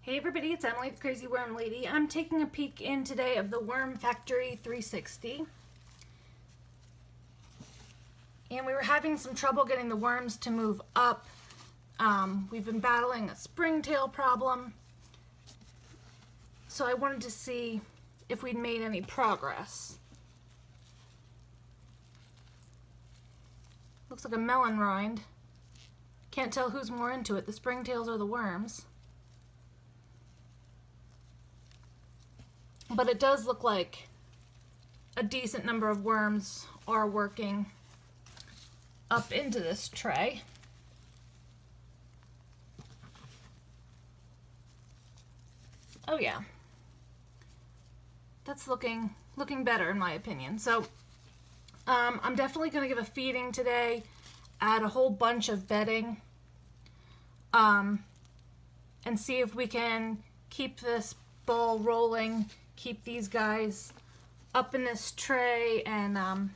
Hey everybody, it's Emily, the Crazy Worm Lady. I'm taking a peek in today of the Worm Factory 360. And we were having some trouble getting the worms to move up. We've been battling a springtail problem. So I wanted to see if we'd made any progress. Looks like a melon rind. Can't tell who's more into it, the springtails or the worms. But it does look like a decent number of worms are working up into this tray. Oh yeah. That's looking better in my opinion. So I'm definitely going to give a feeding today, add a whole bunch of bedding, and see if we can keep this ball rolling, keep these guys up in this tray, and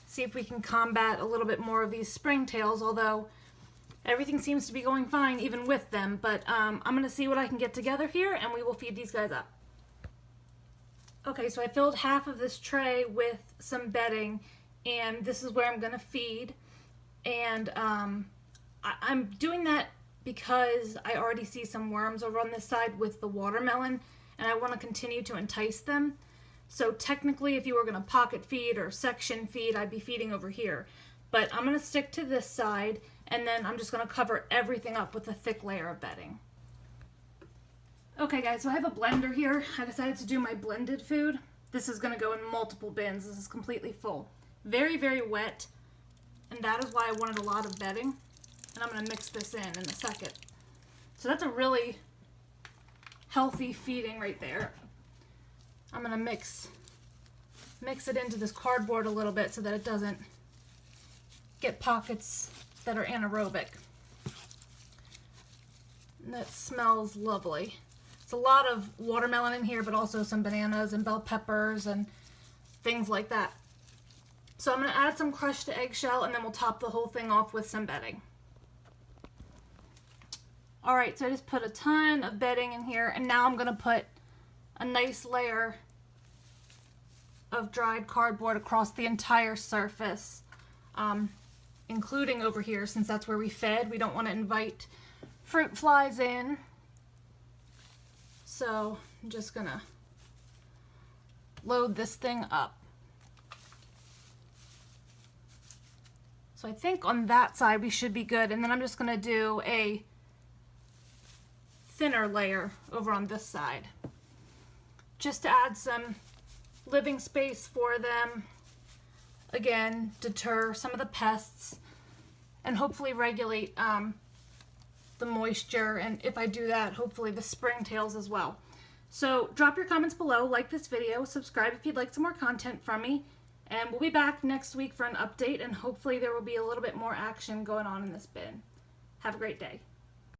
see if we can combat a little bit more of these springtails, although everything seems to be going fine even with them. But I'm going to see what I can get together here, and we will feed these guys up. Okay, so I filled half of this tray with some bedding, and this is where I'm going to feed. And I'm doing that because I already see some worms over on this side with the watermelon, and I want to continue to entice them. So technically, if you were going to pocket feed or section feed, I'd be feeding over here. But I'm going to stick to this side, and then I'm just going to cover everything up with a thick layer of bedding. Okay guys, so I have a blender here. I decided to do my blended food. This is going to go in multiple bins. This is completely full. Very, very wet, and that is why I wanted a lot of bedding. And I'm going to mix this in a second. So that's a really healthy feeding right there. I'm going to mix it into this cardboard a little bit so that it doesn't get pockets that are anaerobic. And that smells lovely. It's a lot of watermelon in here, but also some bananas and bell peppers and things like that. So I'm going to add some crushed eggshell, and then we'll top the whole thing off with some bedding. Alright, so I just put a ton of bedding in here, and now I'm going to put a nice layer of dried cardboard across the entire surface, including over here, since that's where we fed. We don't want to invite fruit flies in. So I'm just going to load this thing up. So I think on that side we should be good, and then I'm just going to do a thinner layer over on this side, just to add some living space for them. Again, deter some of the pests and hopefully regulate the moisture, and if I do that, hopefully the springtails as well. So drop your comments below, like this video, subscribe if you'd like some more content from me, and we'll be back next week for an update, and hopefully there will be a little bit more action going on in this bin. Have a great day.